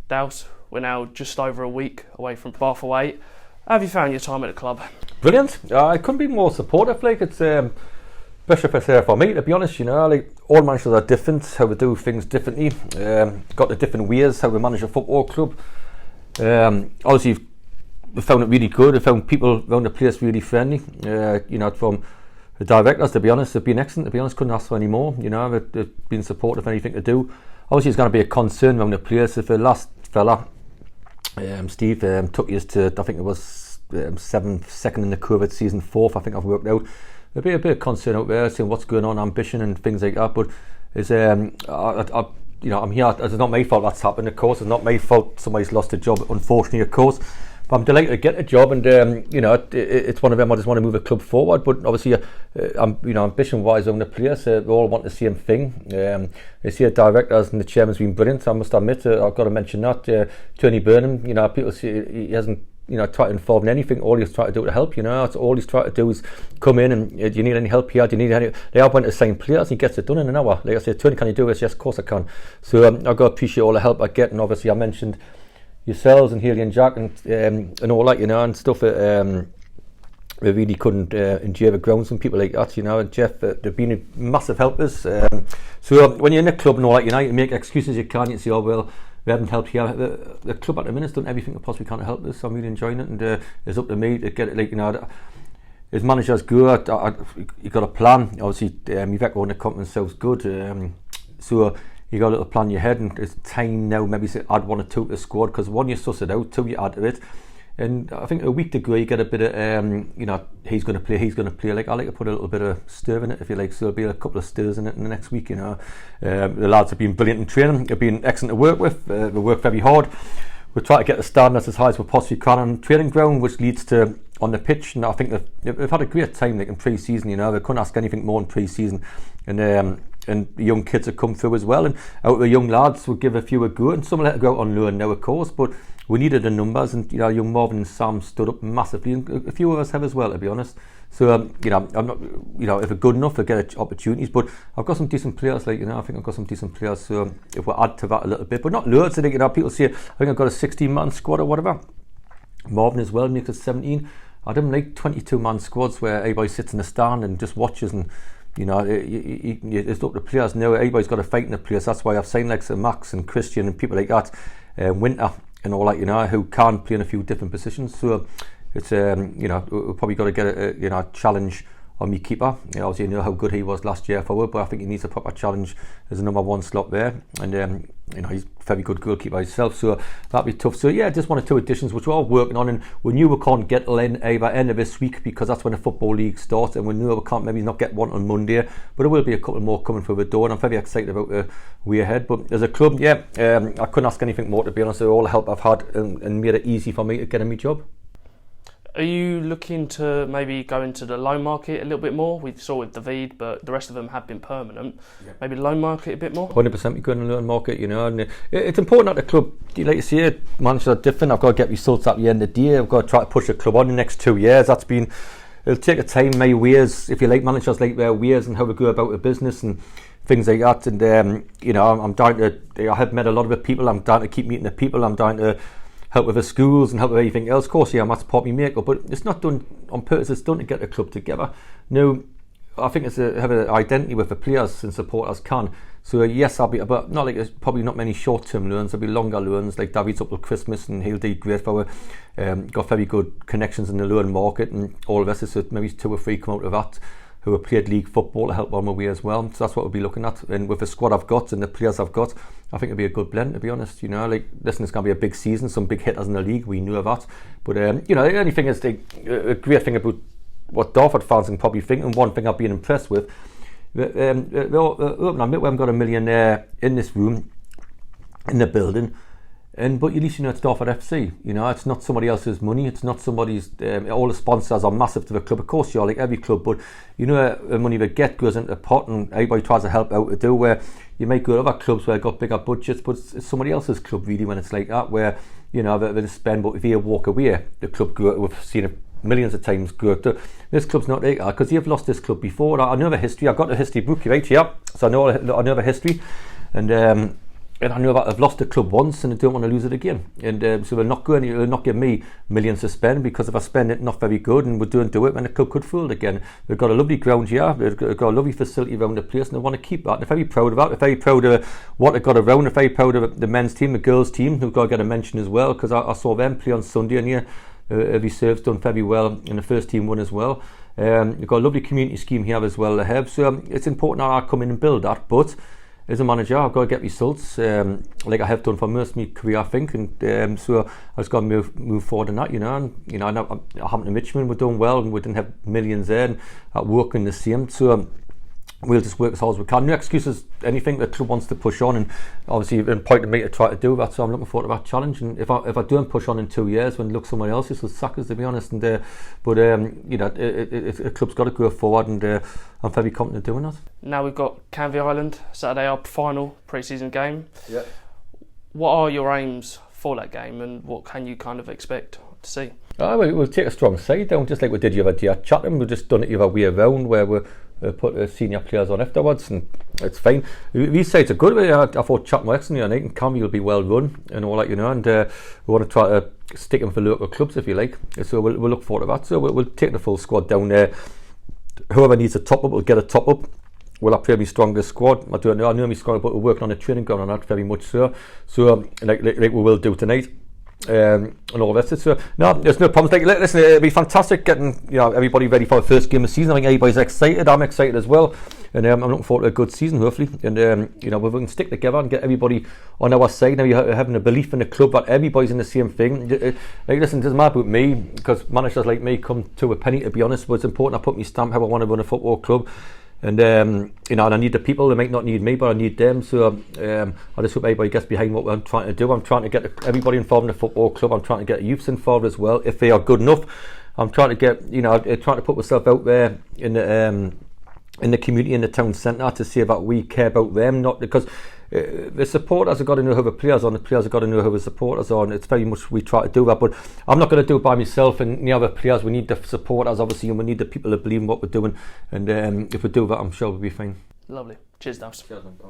Dowson, we're now just over a week away from Bath away. How have you found your time at the club? Brilliant. I couldn't be more supportive. Like, it's especially if it's there for me, to be honest. You know, like, all managers are different, how we do things differently. Got the different ways how we manage a football club. Obviously, we found it really good. We found people around the place really friendly. You know, from the directors, to be honest, they've been excellent. To be honest, couldn't ask for any more. You know, they've been supportive of anything to do. Obviously, it's going to be a concern around the place. If the last fella, Steve, took us to, I think it was second in the COVID season, fourth, I think I've worked out. There'll be a bit of concern out there, seeing what's going on, ambition and things like that. But it's, you know, I'm here. It's not my fault that's happened. Of course, it's not my fault somebody's lost a job. Unfortunately, of course. But I'm delighted to get a job, and you know, it's one of them. I just want to move a club forward. But obviously, you know, ambition-wise on the players, we all want the same thing. They see the directors and the chairman's been brilliant. I must admit, I've got to mention that Tony Burnham. You know, people see he hasn't, you know, tried to involve in anything. All he's tried to do to help. You know, that's all he's tried to do is come in and do you need any help here? Do you need any? They all went to sign players. He gets it done in an hour. Like I said, Tony, can you do this? Yes, of course I can. So I've got to appreciate all the help I get, and obviously I mentioned yourselves and Haley and Jack and all that, you know, and stuff. We really couldn't endure the grounds and people like that, you know. And Jeff, they've been massive helpers. So when you're in a club and all that, you know, you make excuses you can. You say, oh well, we haven't helped here. The club at the minute's done everything it possibly can to help us. So I'm really enjoying it, and it's up to me to get it. Like, you know, as managers go, you got a plan. Obviously, you've got going to come themselves good. So you got a little plan in your head, and it's time now maybe to add one or two to the squad, because one, you suss it out, two, you add to it. And I think a week to go, you get a bit of, you know, he's going to play. Like, I like to put a little bit of stir in it, if you like. So there'll be a couple of stirs in it in the next week, you know. The lads have been brilliant in training. They've been excellent to work with. They work very hard. We try to get the standards as high as we possibly can on training ground, which leads to on the pitch. And I think they've had a great time, like, in pre-season, you know. They couldn't ask anything more in pre-season. And the young kids have come through as well. And out of the young lads, we'll give a few a go. And some will let go out on loan now, of course. But we needed the numbers. And, you know, young Marvin and Sam stood up massively. And a few of us have as well, to be honest. So, you know, I'm not, you know, if they're good enough, they get opportunities. But I've got some decent players, like, you know, I think I've got some decent players. So if we add to that a little bit, but not loads, I think, you know, people say, I think I've got a 16-man squad or whatever. Marvin as well makes it 17. I don't like 22-man squads where everybody sits in the stand and just watches, and, you know, it's up to players now. Everybody's got to fight in the place. That's why I've signed like Max and Christian and people like that, Winter and all that, you know, who can play in a few different positions. So it's, you know, we've probably got to get a, you know, challenge on me keeper. You know, obviously, you know how good he was last year forward, but I think he needs a proper challenge as a number one slot there. And you know, he's a very good goalkeeper himself, so that'd be tough. So yeah, just 1 or 2 additions which we're all working on, and we knew we can't get in either end of this week because that's when the football league starts, and we knew we can't maybe not get one on Monday, but there will be a couple more coming through the door, and I'm very excited about the way ahead. But as a club, yeah, I couldn't ask anything more, to be honest. All the help I've had and made it easy for me to get a me job. Are you looking to maybe go into the loan market a little bit more? We saw with David, but the rest of them have been permanent. Yeah. Maybe loan market a bit more? 100% we go in the loan market, you know. And it's important at the club, like you say, managers are different. I've got to get results at the end of the day. I've got to try to push the club on the next 2 years. It'll take a time, my ways, if you like, managers like their ways and how we go about the business and things like that. And, you know, I'm down to, I have met a lot of the people. I'm down to keep meeting the people. I'm down to help with the schools and help with everything else. Of course, yeah, that's part of my makeup, but it's not done on purpose. It's done to get the club together. No, I think it's have an identity with the players and supporters can. So yes, I'll be, but not like, there's probably not many short-term loans. There'll be longer loans, like David's up till Christmas, and he'll do great for it. Got very good connections in the loan market, and all of us, so maybe 2 or 3 come out of that who have played league football to help on my way as well. So that's what we'll be looking at. And with the squad I've got and the players I've got, I think it'll be a good blend, to be honest. You know, like, listen, it's going to be a big season, some big hitters in the league, we knew of that. But, you know, the only thing is, a great thing about what Dartford fans can probably think, and one thing I've been impressed with, we haven't got a millionaire in this room, in the building, but at least, you know, it's Dartford FC. You know, it's not somebody else's money. It's not somebody's. All the sponsors are massive to the club. Of course, you're like every club, but you know, the money they get goes into a pot, and everybody tries to help out to do. Where you might go to other clubs where they've got bigger budgets, but it's somebody else's club really when it's like that. Where, you know, they spend, but if you walk away, the club go. We've seen it millions of times go. This club's not like that because you've lost this club before. I know the history. I've got the history book right here, so I know the history, and. And I know that I've lost the club once and I don't want to lose it again. And so they'll not give me millions to spend, because if I spend it, not very good, and we don't do it, then the club could fold again. We've got a lovely ground here, we've got a lovely facility around the place, and I want to keep that. They're very proud of that. They're very proud of what they've got around. They're very proud of the men's team, the girls' team, who've got to get a mention as well, because I saw them play on Sunday, and yeah, every serve's done very well, and the first team won as well. We've got a lovely community scheme here as well to have, so it's important that I come in and build that. But as a manager, I've got to get results, like I have done for most of my career, I think, and so I just got to move forward in that, you know. And you know, I happened to Richmond, we're doing well, and we didn't have millions there, and at work in the same. So we'll just work as hard as we can. No excuses, anything the club wants to push on, and obviously you've appointed me to try to do that, so I'm looking forward to that challenge. And if I don't push on in 2 years, when look someone else will sack us, to be honest. And but you know, a club's got to go forward, and I'm very confident doing that. Now we've got Canvey Island Saturday, our final pre-season game. Yeah. What are your aims for that game, and what can you kind of expect to see? We'll take a strong side down, just like we did the other day at Chatham. We've just done it the other way around, where we put senior players on afterwards, and it's fine. These sides are good. I thought Chatham were excellent tonight, and Canvey will be well run and all that, you know. And we want to try to stick them for local clubs, if you like. So we'll look forward to that. So we'll take the full squad down there. Whoever needs a top up will get a top up. Will I play my strongest squad? I don't know. I know my squad, but we're working on a training ground on that very much. So like we will do tonight. And all the rest of it. So no, there's no problems. Like, listen, it'll be fantastic getting, you know, everybody ready for the first game of the season. I think everybody's excited. I'm excited as well, and I'm looking forward to a good season, hopefully. And you know, we can stick together and get everybody on our side. Now you're having a belief in the club that everybody's in the same thing. Like, listen, it doesn't matter about me, because managers like me come to a penny, to be honest. But it's important I put my stamp how I want to run a football club. And you know, and I need the people. They might not need me, but I need them. So I just hope everybody gets behind what I'm trying to do. I'm trying to get everybody involved in the football club. I'm trying to get youths involved as well, if they are good enough. I'm trying to get, you know, trying to put myself out there in the community, in the town centre, to see that we care about them. Not because the supporters have got to know who the players are, and the players have got to know who the supporters are, and it's very much we try to do that. But I'm not going to do it by myself and the other players. We need the supporters, obviously, and we need the people that believe in what we're doing. And if we do that, I'm sure we'll be fine. Lovely. Cheers, Dowson.